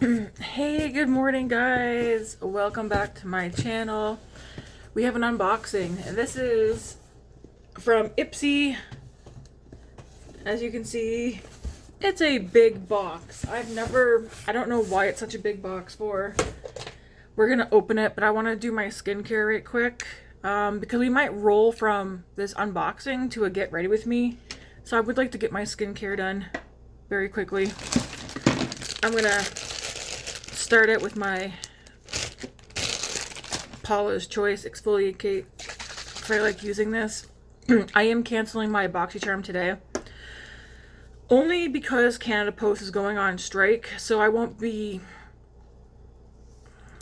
Hey, good morning guys. Welcome back to my channel. We have an unboxing. This is from Ipsy. As you can see, it's a big box. I don't know why it's such a big box for. We're gonna open it, but I want to do my skincare right quick because we might roll from this unboxing to a get ready with me. So I would like to get my skincare done very quickly. I'm gonna start it with my Paula's Choice Exfoliate because I like using this. I am canceling my Boxycharm today. Only because Canada Post is going on strike, so I won't be...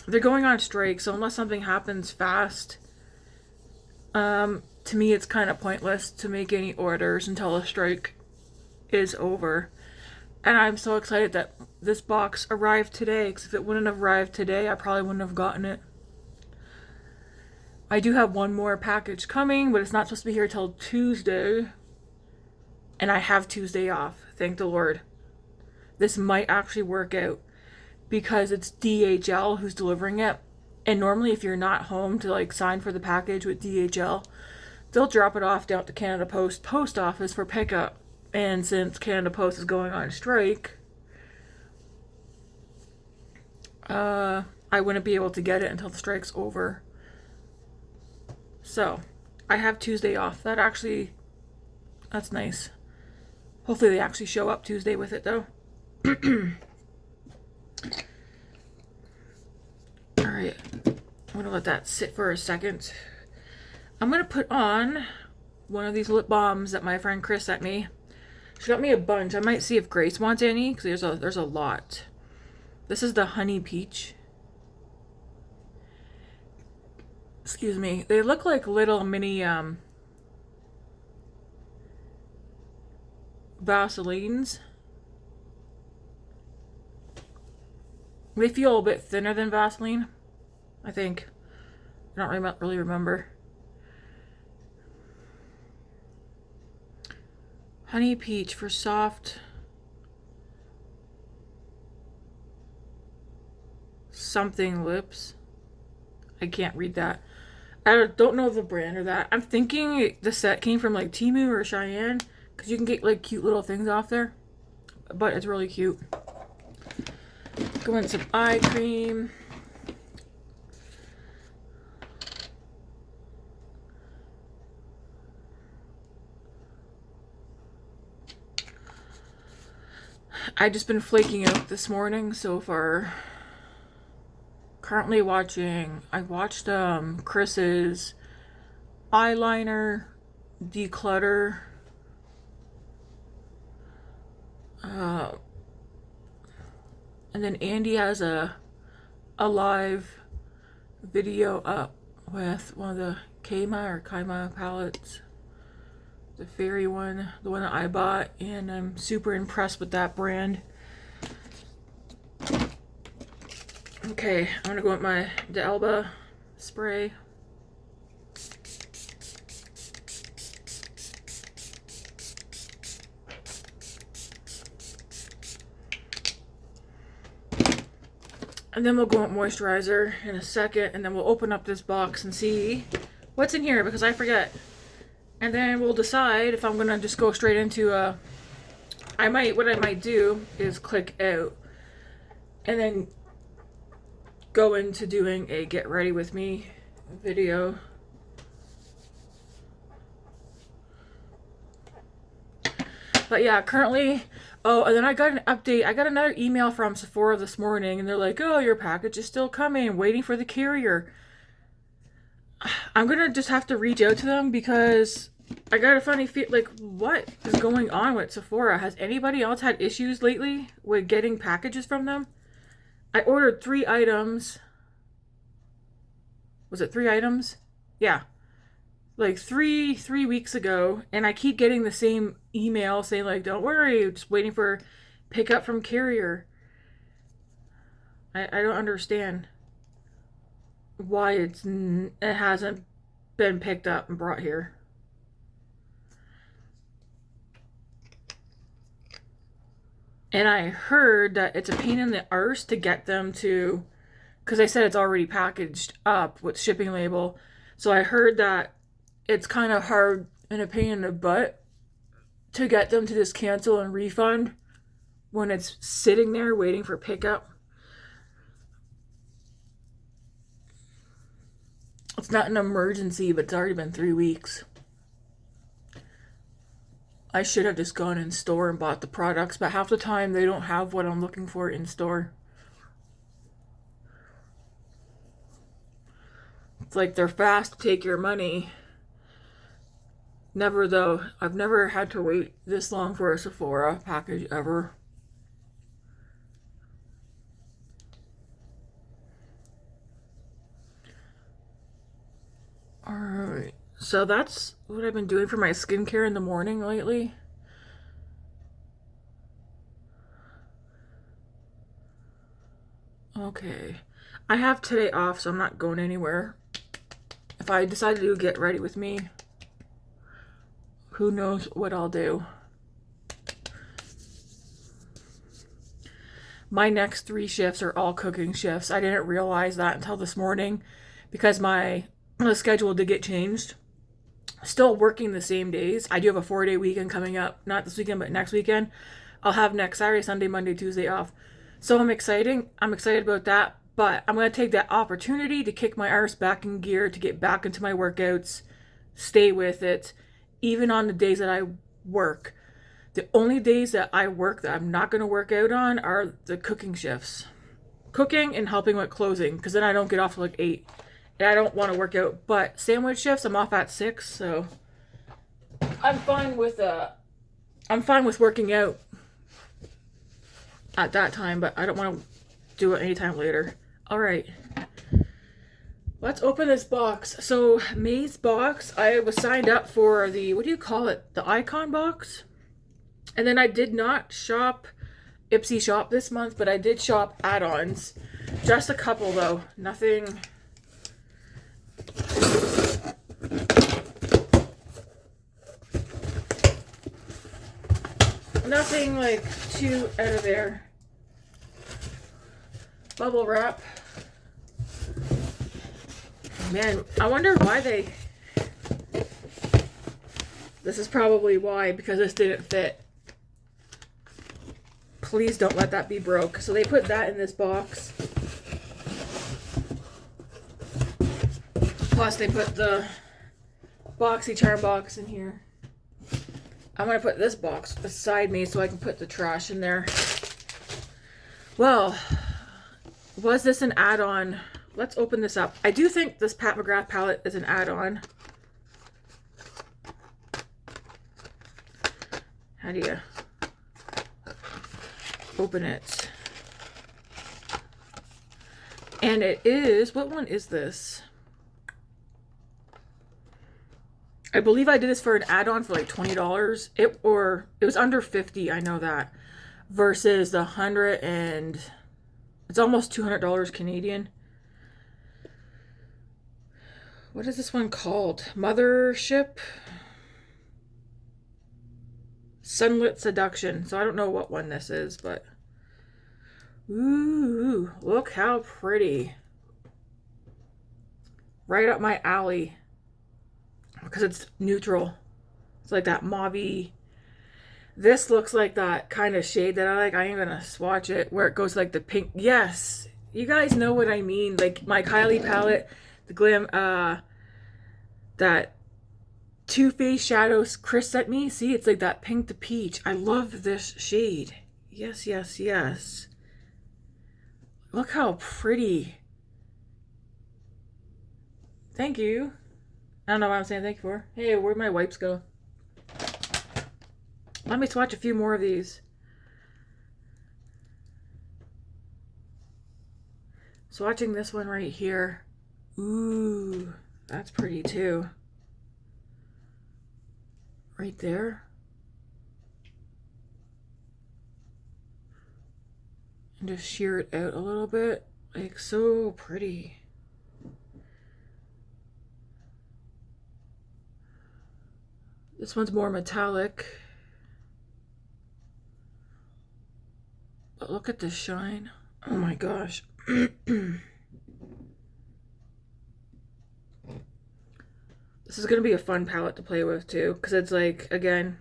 They're going on strike, so unless something happens fast, to me it's kind of pointless to make any orders until the strike is over. And I'm so excited that this box arrived today, because if it wouldn't have arrived today, I probably wouldn't have gotten it. I do have one more package coming, but it's not supposed to be here till Tuesday. And I have Tuesday off, thank the Lord. This might actually work out, because it's DHL who's delivering it. And normally if you're not home to like sign for the package with DHL, they'll drop it off down at the Canada Post post office for pickup. And since Canada Post is going on strike, I wouldn't be able to get it until the strike's over. So, I have Tuesday off. That's nice. Hopefully they actually show up Tuesday with it though. Alright, I'm gonna let that sit for a second. I'm gonna put on one of these lip balms that my friend Chris sent me. She got me a bunch. I might see if Grace wants any, because there's a lot. This is the Honey Peach. Excuse me. They look like little mini Vaselines. They feel a bit thinner than Vaseline, I think. I don't really remember. Honey Peach for soft something lips. I can't read that. I don't know the brand or that. I'm thinking the set came from like Temu or Cheyenne, because you can get like cute little things off there. But it's really cute. Go in some eye cream. I just been flaking out this morning so far. Currently I watched Chris's eyeliner declutter. And then Andy has a live video up with one of the Kaima palettes. The fairy one, the one that I bought, and I'm super impressed with that brand. Okay, I'm gonna go with my D'Alba spray. And then we'll go with moisturizer in a second, and then we'll open up this box and see what's in here, because I forget. And then we'll decide if I'm gonna just go straight into what I might do is click out and then go into doing a get ready with me video. But yeah, currently, oh, and then I got an update. I got another email from Sephora this morning, and they're like, oh, your package is still coming, waiting for the carrier. I'm gonna just have to reach out to them, because I got a funny feel, like, what is going on with Sephora? Has anybody else had issues lately with getting packages from them? I ordered 3 items. Was it 3 items? Yeah. Like three weeks ago, and I keep getting the same email saying like, don't worry, just waiting for pickup from carrier. I don't understand why it hasn't been picked up and brought here. And I heard that it's a pain in the arse to get them to, because they said it's already packaged up with shipping label. So I heard that it's kind of hard and a pain in the butt to get them to just cancel and refund when it's sitting there waiting for pickup. It's not an emergency, but it's already been 3 weeks. I should have just gone in store and bought the products, but half the time they don't have what I'm looking for in store. It's like they're fast, take your money. Never though. I've never had to wait this long for a Sephora package ever. Alright, so that's what I've been doing for my skincare in the morning lately. Okay, I have today off, so I'm not going anywhere. If I decide to get ready with me, who knows what I'll do. My next 3 shifts are all cooking shifts. I didn't realize that until this morning because my schedule did get changed. Still working the same days. I do have a 4-day weekend coming up. Not this weekend, but next weekend. I'll have next Saturday, Sunday, Monday, Tuesday off. So I'm excited about that. But I'm going to take that opportunity to kick my arse back in gear, to get back into my workouts, stay with it, even on the days that I work. The only days that I work that I'm not going to work out on are the cooking shifts. Cooking and helping with closing, because then I don't get off till like 8. And I don't want to work out. But sandwich shifts, I'm off at 6, so I'm fine with working out at that time, but I don't want to do it anytime later. All right. Let's open this box. So May's box, I was signed up for the, what do you call it? The Icon Box. And then I did not shop Ipsy Shop this month, but I did shop add-ons. Just a couple though. Nothing like too out of there. Bubble wrap. Man, I wonder why they... This is probably why, because this didn't fit. Please don't let that be broke. So they put that in this box. Plus they put the Boxycharm box in here. I'm going to put this box beside me so I can put the trash in there. Well, was this an add-on? Let's open this up. I do think this Pat McGrath palette is an add-on. How do you open it? And it is, what one is this? I believe I did this for an add-on for like $20. It was under 50, I know that. Versus the 100 and it's almost $200 Canadian. What is this one called? Mothership? Sunlit Seduction. So I don't know what one this is, but ooh, look how pretty. Right up my alley. Because it's neutral. It's like that mauve-y. This looks like that kind of shade that I like. I ain't gonna swatch it. Where it goes like the pink. Yes. You guys know what I mean. Like my Kylie palette. The glam. That Too Faced shadows Chris sent me. See, it's like that pink to peach. I love this shade. Yes, yes, yes. Look how pretty. Thank you. I don't know what I'm saying thank you for. Hey, where'd my wipes go? Let me swatch a few more of these. Swatching this one right here. Ooh, that's pretty too. Right there. And just shear it out a little bit. Like so pretty. This one's more metallic. Look at the shine. Oh my gosh. This is going to be a fun palette to play with too, because it's like, again,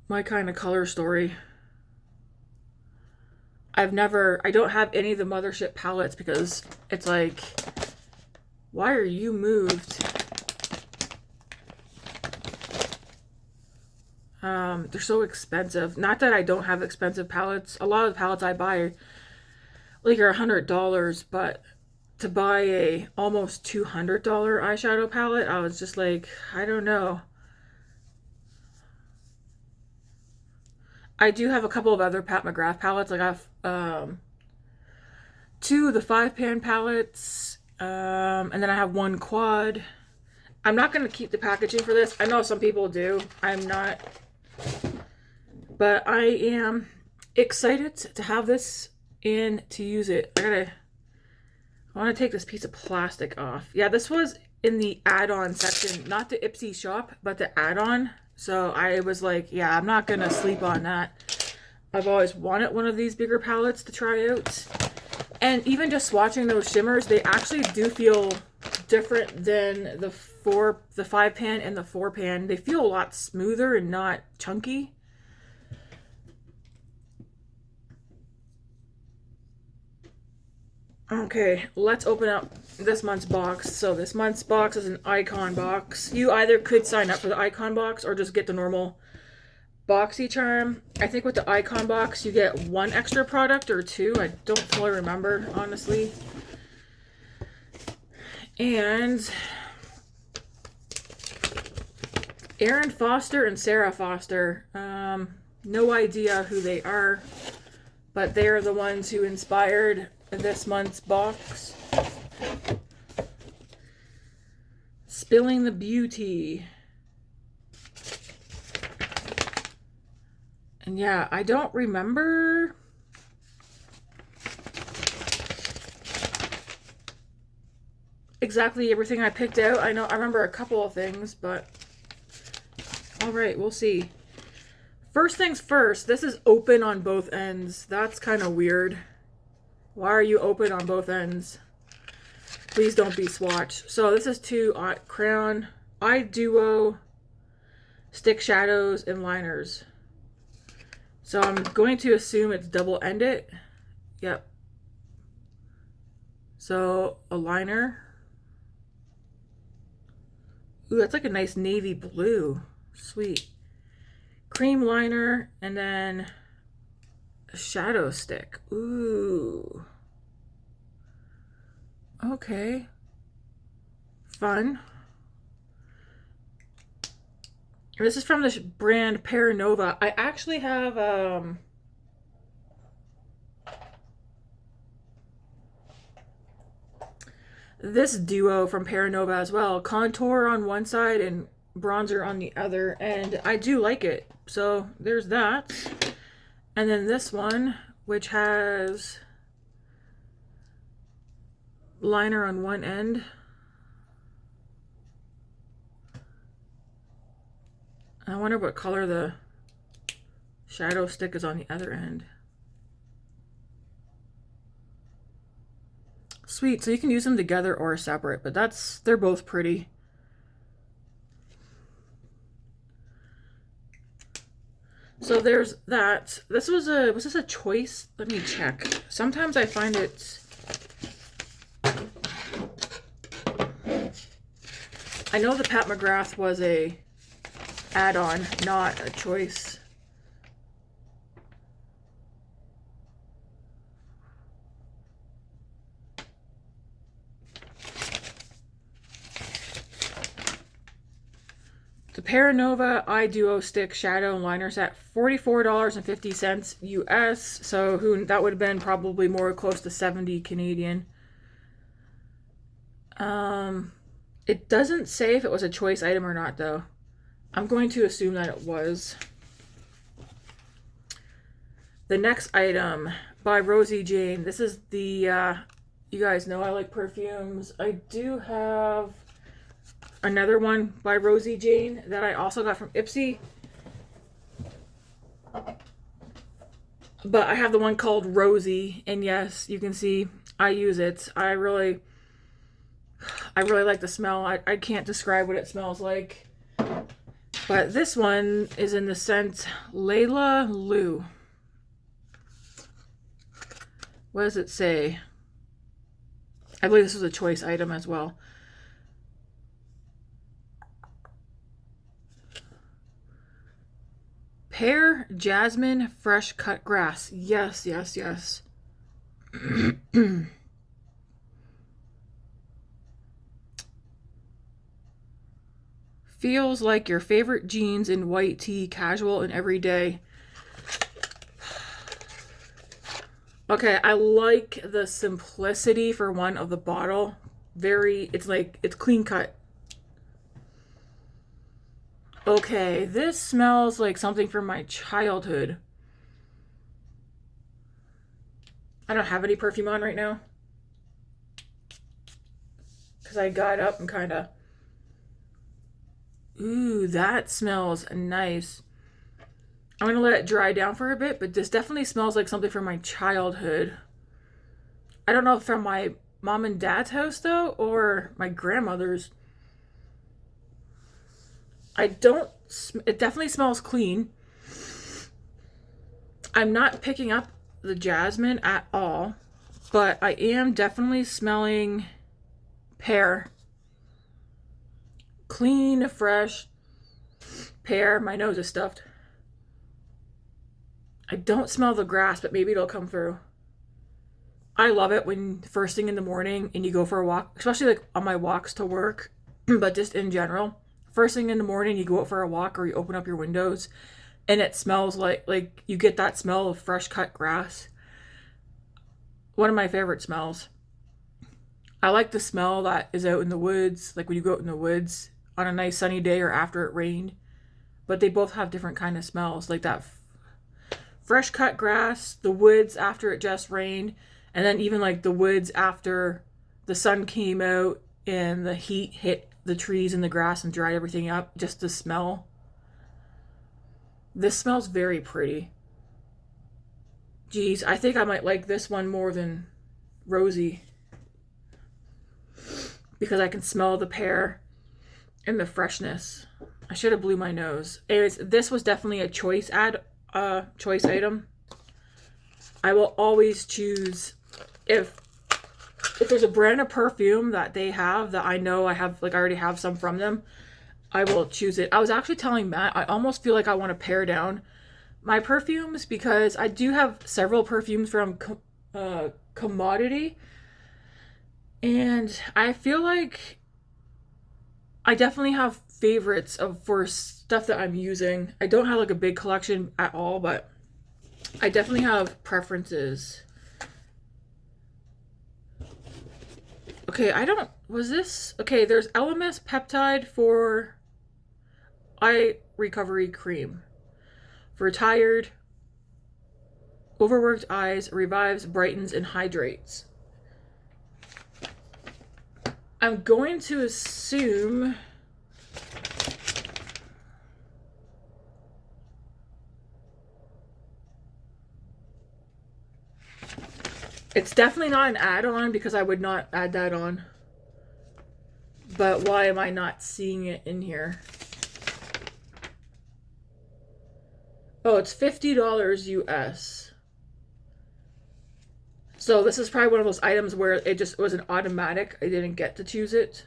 my kind of color story. I don't have any of the Mothership palettes because it's like, why are you moved? They're so expensive. Not that I don't have expensive palettes. A lot of the palettes I buy like are $100, but to buy a almost $200 eyeshadow palette, I was just like, I don't know. I do have a couple of other Pat McGrath palettes. Like I have 2 of the 5-pan palettes, and then I have 1 quad. I'm not going to keep the packaging for this. I know some people do. I'm not. But I am excited to have this and to use it. I want to take this piece of plastic off. Yeah, this was in the add-on section. Not the Ipsy shop, but the add-on. So I was like, yeah, I'm not going to sleep on that. I've always wanted one of these bigger palettes to try out. And even just swatching those shimmers, they actually do feel different than the 5-pan and the 4-pan. They feel a lot smoother and not chunky. Okay, let's open up this month's box. So this month's box is an icon box. You either could sign up for the icon box or just get the normal Boxycharm. I think with the icon box you get 1 extra product or 2. I don't fully remember, honestly. And Erin Foster and Sarah Foster. No idea who they are, but they are the ones who inspired this month's box. Spilling the Beauty. And yeah, I don't remember exactly everything I picked out. I remember a couple of things, but all right, we'll see. First things first, this is open on both ends. That's kind of weird. Why are you open on both ends? Please don't be swatched. So this is 2 Crayon Eye Duo Stick Shadows and Liners. So I'm going to assume it's double-ended. Yep. So a liner. Ooh, that's like a nice navy blue. Sweet. Cream liner, and then a shadow stick. Ooh. Okay. Fun. This is from this brand Paranova. I actually have this duo from Paranova as well. Contour on one side and bronzer on the other, and I do like it. So there's that. And then this one, which has liner on one end. I wonder what color the shadow stick is on the other end. Sweet, so you can use them together or separate, but they're both pretty. So there's that. Was this a choice? Let me check. Sometimes I find it, I know the Pat McGrath was a add-on, not a choice. The Paranova Eye Duo Stick Shadow and Liner Set, $44.50 US. So that would have been probably more close to 70 Canadian. It doesn't say if it was a choice item or not, though. I'm going to assume that it was. The next item by Rosie Jane. This is the, you guys know I like perfumes. I do have another one by Rosie Jane that I also got from Ipsy. But I have the one called Rosy, and yes, you can see I use it. I really like the smell. I can't describe what it smells like. But this one is in the scent Layla Lou. What does it say? I believe this was a choice item as well. Pear, jasmine, fresh cut grass. Yes, yes, yes. Feels like your favorite jeans in white tee, casual and everyday. Okay, I like the simplicity for one of the bottle. It's clean cut. Okay, this smells like something from my childhood. I don't have any perfume on right now, because I got up and kind of... Ooh, that smells nice. I'm going to let it dry down for a bit, but this definitely smells like something from my childhood. I don't know if from my mom and dad's house, though, or my grandmother's. It definitely smells clean. I'm not picking up the jasmine at all, but I am definitely smelling pear. Clean, fresh pear. My nose is stuffed. I don't smell the grass, but maybe it'll come through. I love it when first thing in the morning and you go for a walk, especially like on my walks to work, but just in general. First thing in the morning, you go out for a walk or you open up your windows and it smells like you get that smell of fresh cut grass. One of my favorite smells. I like the smell that is out in the woods, like when you go out in the woods on a nice sunny day or after it rained. But they both have different kind of smells, like that fresh cut grass, the woods after it just rained, and then even like the woods after the sun came out and the heat hit the trees and the grass and dried everything up. Just the smell. This smells very pretty. Geez, I think I might like this one more than Rosy, because I can smell the pear and the freshness. I should have blew my nose. Anyways, this was definitely a choice item. I will always choose, if there's a brand of perfume that they have that I know I already have some from them, I will choose it. I was actually telling Matt, I almost feel like I want to pare down my perfumes, because I do have several perfumes from Commodity, and I feel like I definitely have favorites for stuff that I'm using. I don't have like a big collection at all, but I definitely have preferences. Okay, okay, there's LMS Peptide for eye recovery cream. For tired, overworked eyes, revives, brightens, and hydrates. I'm going to assume it's definitely not an add-on, because I would not add that on. But why am I not seeing it in here? Oh, it's $50 US. So this is probably one of those items where it just was an automatic. I didn't get to choose it.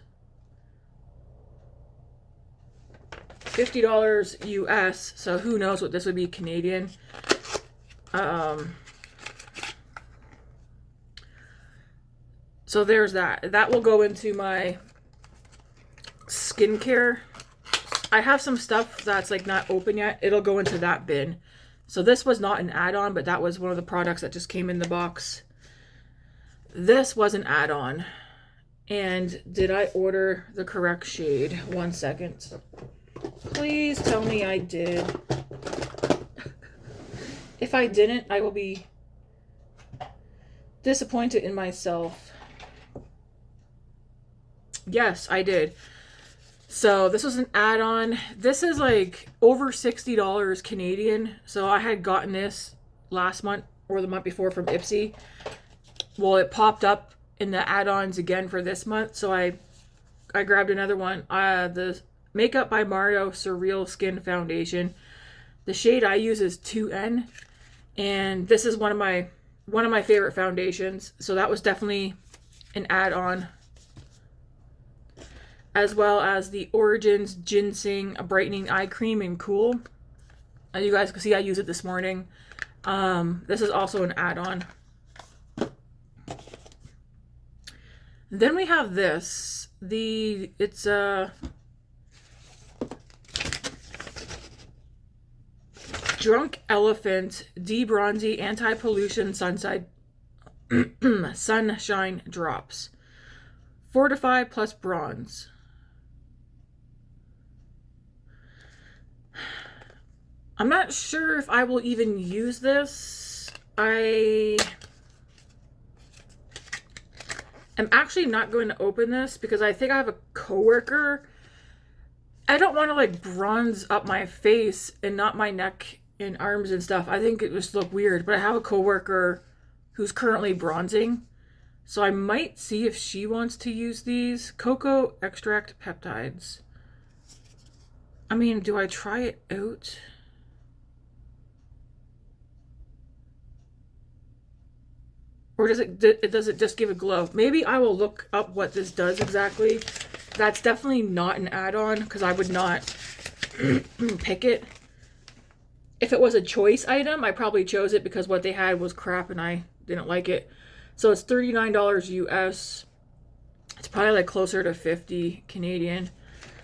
$50 US, so who knows what this would be Canadian. So there's that. That will go into my skincare. I have some stuff that's like not open yet. It'll go into that bin. So this was not an add-on, but that was one of the products that just came in the box. This was an add-on. And did I order the correct shade? 1 second. Please tell me I did. If I didn't, I will be disappointed in myself. Yes, I did. So this was an add-on. This is like over $60 Canadian. So I had gotten this last month or the month before from Ipsy. Well, it popped up in the add-ons again for this month, so I grabbed another one. The Makeup by Mario Surreal Skin Foundation. The shade I use is 2N, and this is one of my favorite foundations, so that was definitely an add-on. As well as the Origins Ginseng Brightening Eye Cream in Cool. As you guys can see, I used it this morning. This is also an add-on. Then we have this. It's a Drunk Elephant De-Bronzy Anti-Pollution Sunshine Drops. Fortify plus bronze. I'm not sure if I will even use this. I am actually not going to open this because I think I have a coworker. I don't want to like bronze up my face and not my neck and arms and stuff. I think it just look weird, but I have a coworker who's currently bronzing. So I might see if she wants to use these. Cocoa Extract Peptides. I mean, do I try it out? Or does it just give a glow? Maybe I will look up what this does exactly. That's definitely not an add-on because I would not pick it. If it was a choice item, I probably chose it because what they had was crap and I didn't like it. So it's $39 US. It's probably like closer to 50 Canadian.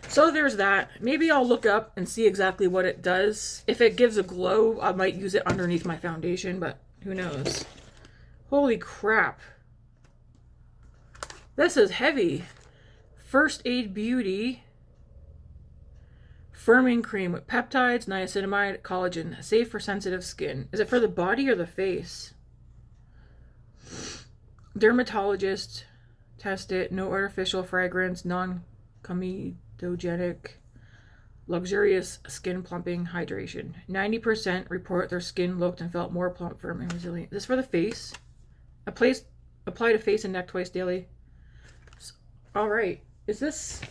So there's that. Maybe I'll look up and see exactly what it does. If it gives a glow, I might use it underneath my foundation, but who knows. Holy crap. This is heavy. First Aid Beauty Firming Cream with peptides, niacinamide, collagen. Safe for sensitive skin. Is it for the body or the face? Dermatologist. Test it. No artificial fragrance. Non-comedogenic. Luxurious skin plumping hydration. 90% report their skin looked and felt more plump, firm, and resilient. Is this for the face? Apply to face and neck twice daily. All right. Is this...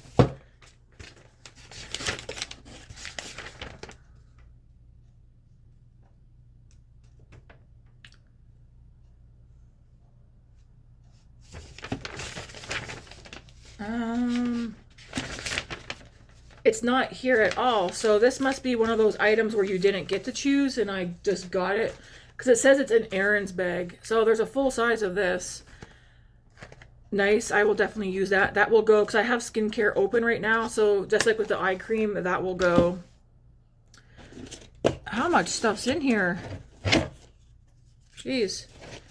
It's not here at all. So this must be one of those items where you didn't get to choose and I just got it. Because it says it's an Aaron's bag. So there's a full size of this. Nice. I will definitely use that. That will go because I have skincare open right now. So just like with the eye cream, that will go. How much stuff's in here? Jeez.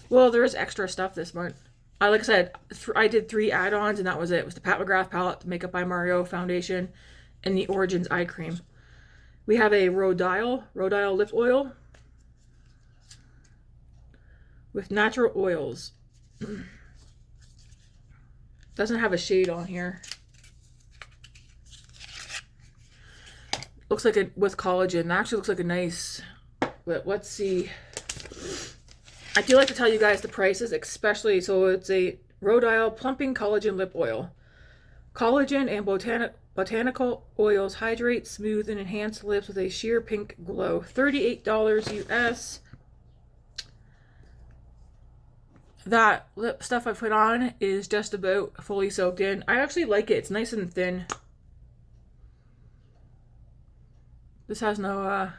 Well, there is extra stuff this month. Like I said, I did 3 add-ons and that was it. It was the Pat McGrath palette, the Makeup by Mario foundation, and the Origins eye cream. We have a Rhodile lip oil with natural oils. Doesn't have a shade on here. Looks like it with collagen. That actually looks like a nice, but let's see. I do like to tell you guys the prices, especially, so it's a Rhodile Plumping Collagen Lip Oil. Collagen and botanical oils hydrate, smooth, and enhance lips with a sheer pink glow. $38 US. That lip stuff I put on is just about fully soaked in. I actually like it. It's nice and thin. This has no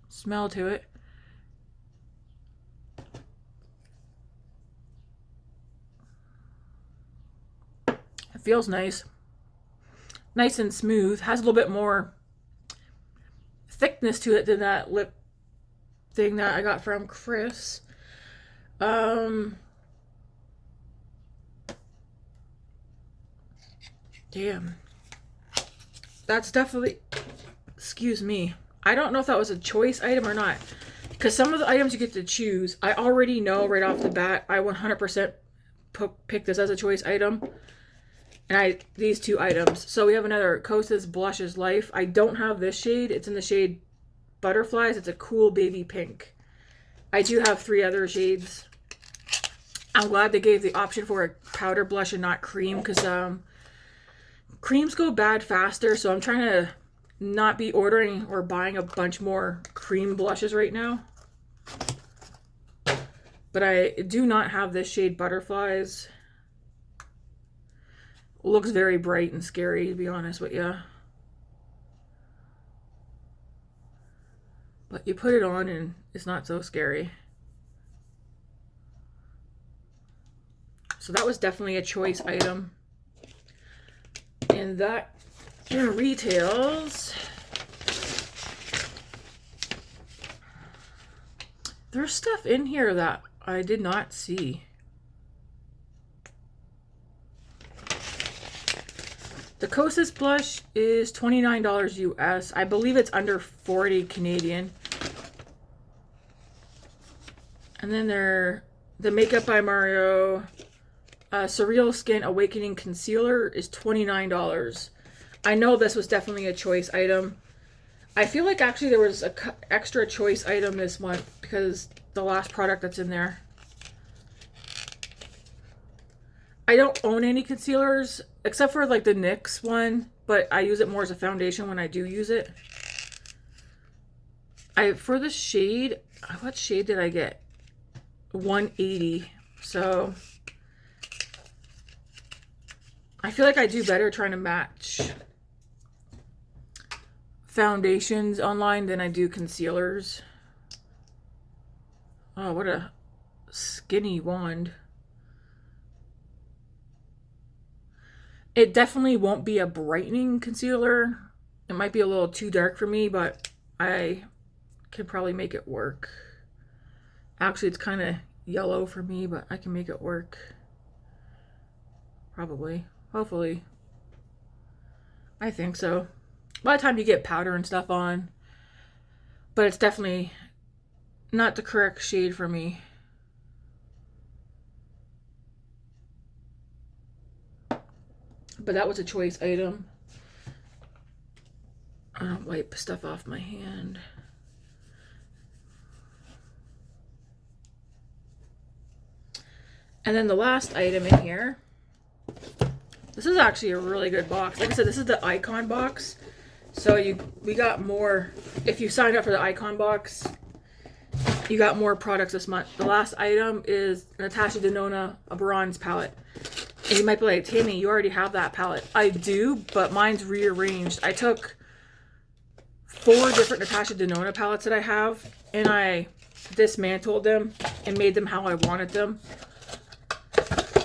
smell to it. It feels nice. Nice and smooth. Has a little bit more thickness to it than that lip thing that I got from Chris. Damn. That's definitely, excuse me. I don't know if that was a choice item or not. Because some of the items you get to choose, I already know right off the bat, I 100% pick this as a choice item. And these two items. So we have another Kosas Blushes Life. I don't have this shade. It's in the shade Butterflies. It's a cool baby pink. I do have 3 other shades. I'm glad they gave the option for a powder blush and not cream, because creams go bad faster. So I'm trying to not be ordering or buying a bunch more cream blushes right now. But I do not have this shade Butterflies. Looks very bright and scary, to be honest with you. But you put it on and it's not so scary. So that was definitely a choice item. And that retails. There's stuff in here that I did not see. The Kosas blush is $29 US. I believe it's under 40 Canadian. And then the Makeup by Mario Surreal Skin Awakening Concealer is $29. I know this was definitely a choice item. I feel like actually there was an extra choice item this month because the last product that's in there. I don't own any concealers except for like the NYX one, but I use it more as a foundation when I do use it. For the shade, what shade did I get? 180. So I feel like I do better trying to match foundations online than I do concealers. Oh, what a skinny wand. It definitely won't be a brightening concealer. It might be a little too dark for me, but I could probably make it work. Actually, it's kind of yellow for me, but I can make it work. Probably. Hopefully. I think so. By the time you get powder and stuff on. But it's definitely not the correct shade for me. But that was a choice item. I'll wipe stuff off my hand. And then the last item in here. This is actually a really good box. Like I said, this is the Icon Box. So we got more. If you signed up for the Icon Box, you got more products this month. The last item is Natasha Denona, a bronze palette. And you might be like, Tammy, you already have that palette. I do, but mine's rearranged. I took 4 different Natasha Denona palettes that I have, and I dismantled them and made them how I wanted them.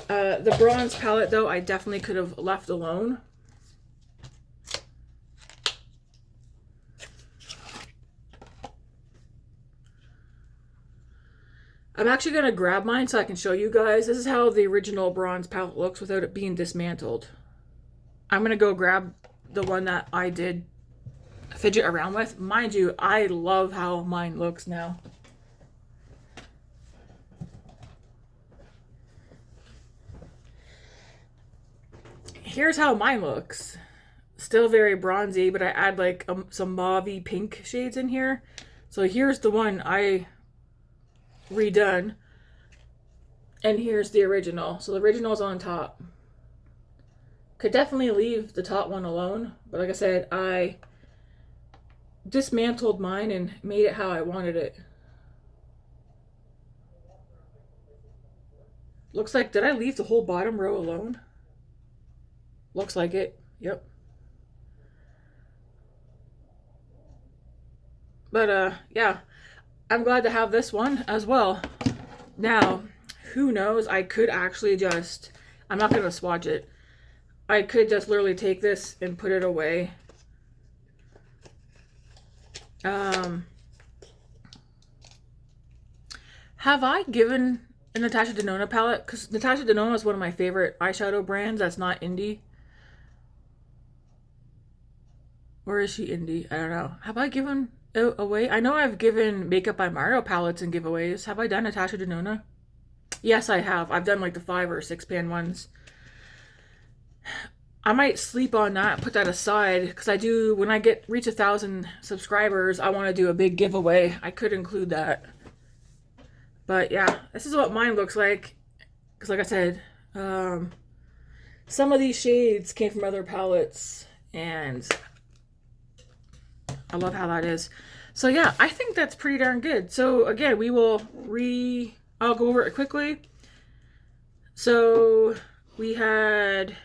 The bronze palette, though, I definitely could have left alone. I'm actually going to grab mine so I can show you guys. This is how the original bronze palette looks without it being dismantled. I'm going to go grab the one that I did fidget around with. Mind you, I love how mine looks now. Here's how mine looks. Still very bronzy, but I add like some mauve-y pink shades in here. So here's the one I redone, and here's the original. So the original's on top. Could definitely leave the top one alone, but like I said, I dismantled mine and made it how I wanted it. Looks like, did I leave the whole bottom row alone? Looks like it. Yep. But yeah, I'm glad to have this one as well. Now, who knows, I could actually just, I'm not going to swatch it. I could just literally take this and put it away. Have I given a Natasha Denona palette? Because Natasha Denona is one of my favorite eyeshadow brands that's not indie. Or is she indie? I don't know. Have I given it away? I know I've given Makeup by Mario palettes and giveaways. Have I done Natasha Denona? Yes, I have. I've done like the 5 or 6 pan ones. I might sleep on that, put that aside, because I do, when I reach 1,000 subscribers, I want to do a big giveaway. I could include that. But yeah, this is what mine looks like. Because like I said, some of these shades came from other palettes, and I love how that is. So yeah, I think that's pretty darn good. So again, I'll go over it quickly. So we had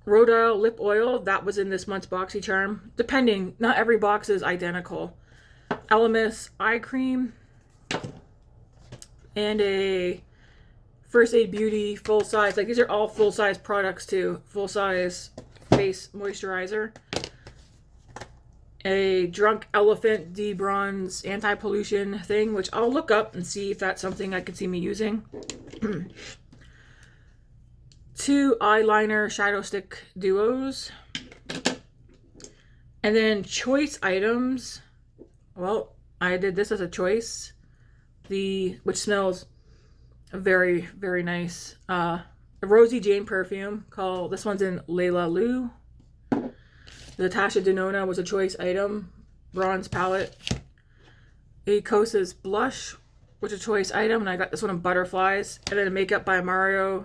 Rhodile lip oil. That was in this month's Boxycharm. Depending, not every box is identical. Elemis eye cream. And a First Aid Beauty full size. Like, these are all full size products too. Full size face moisturizer. A Drunk Elephant de-bronze anti-pollution thing, which I'll look up and see if that's something I could see me using. 2 eyeliner shadow stick duos. And then choice items. Well, I did this as a choice. Which smells very, very nice. A Rosie Jane perfume this one's in Layla Lou. The Natasha Denona was a choice item, bronze palette. A Kosas blush, which is a choice item, and I got this one in butterflies. And then a Makeup by Mario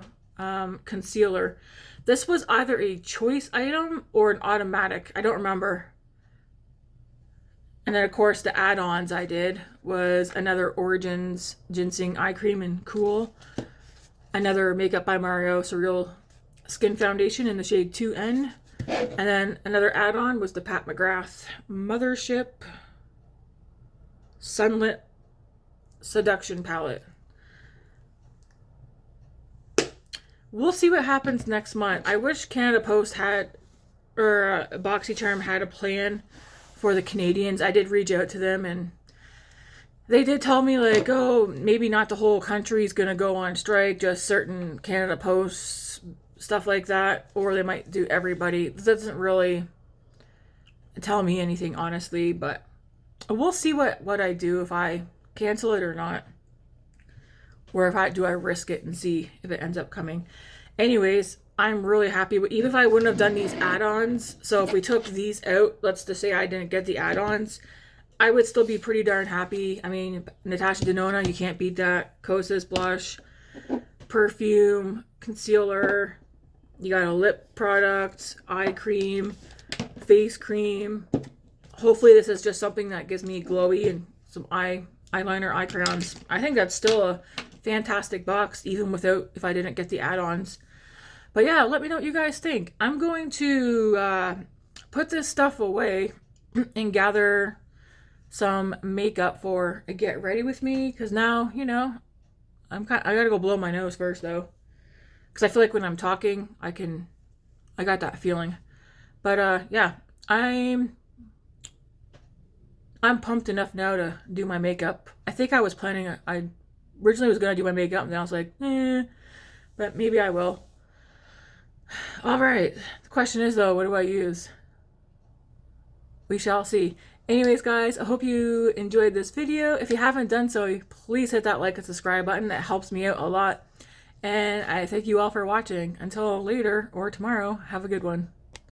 concealer. This was either a choice item or an automatic. I don't remember. And then of course the add-ons I did was another Origins Ginseng eye cream in Cool. Another Makeup by Mario Surreal Skin Foundation in the shade 2N. And then another add-on was the Pat McGrath Mothership Sunlit Seduction Palette. We'll see what happens next month. I wish Canada Post Boxycharm had a plan for the Canadians. I did reach out to them, and they did tell me, like, oh, maybe not the whole country's gonna go on strike, just certain Canada Posts, stuff like that, or they might do everybody. This doesn't really tell me anything, honestly, but we'll see what I do, if I cancel it or not, or if I risk it and see if it ends up coming. Anyways, I'm really happy with, even if I wouldn't have done these add-ons, so if we took these out, let's just say I didn't get the add-ons, I would still be pretty darn happy. I mean, Natasha Denona, you can't beat that. Kosas blush, perfume, concealer, you got a lip product, eye cream, face cream. Hopefully this is just something that gives me glowy and some eyeliner, eye crayons. I think that's still a fantastic box, even if I didn't get the add-ons. But yeah, let me know what you guys think. I'm going to put this stuff away and gather some makeup for a get ready with me, because now, you know, I gotta go blow my nose first though, because I feel like when I'm talking, I got that feeling. But yeah, I'm pumped enough now to do my makeup. I think I was planning, I originally was gonna do my makeup, and then I was like, but maybe I will. All right, the question is though, what do I use? We shall see. Anyways, guys, I hope you enjoyed this video. If you haven't done so, please hit that like and subscribe button. That helps me out a lot. And I thank you all for watching. Until later or tomorrow, have a good one.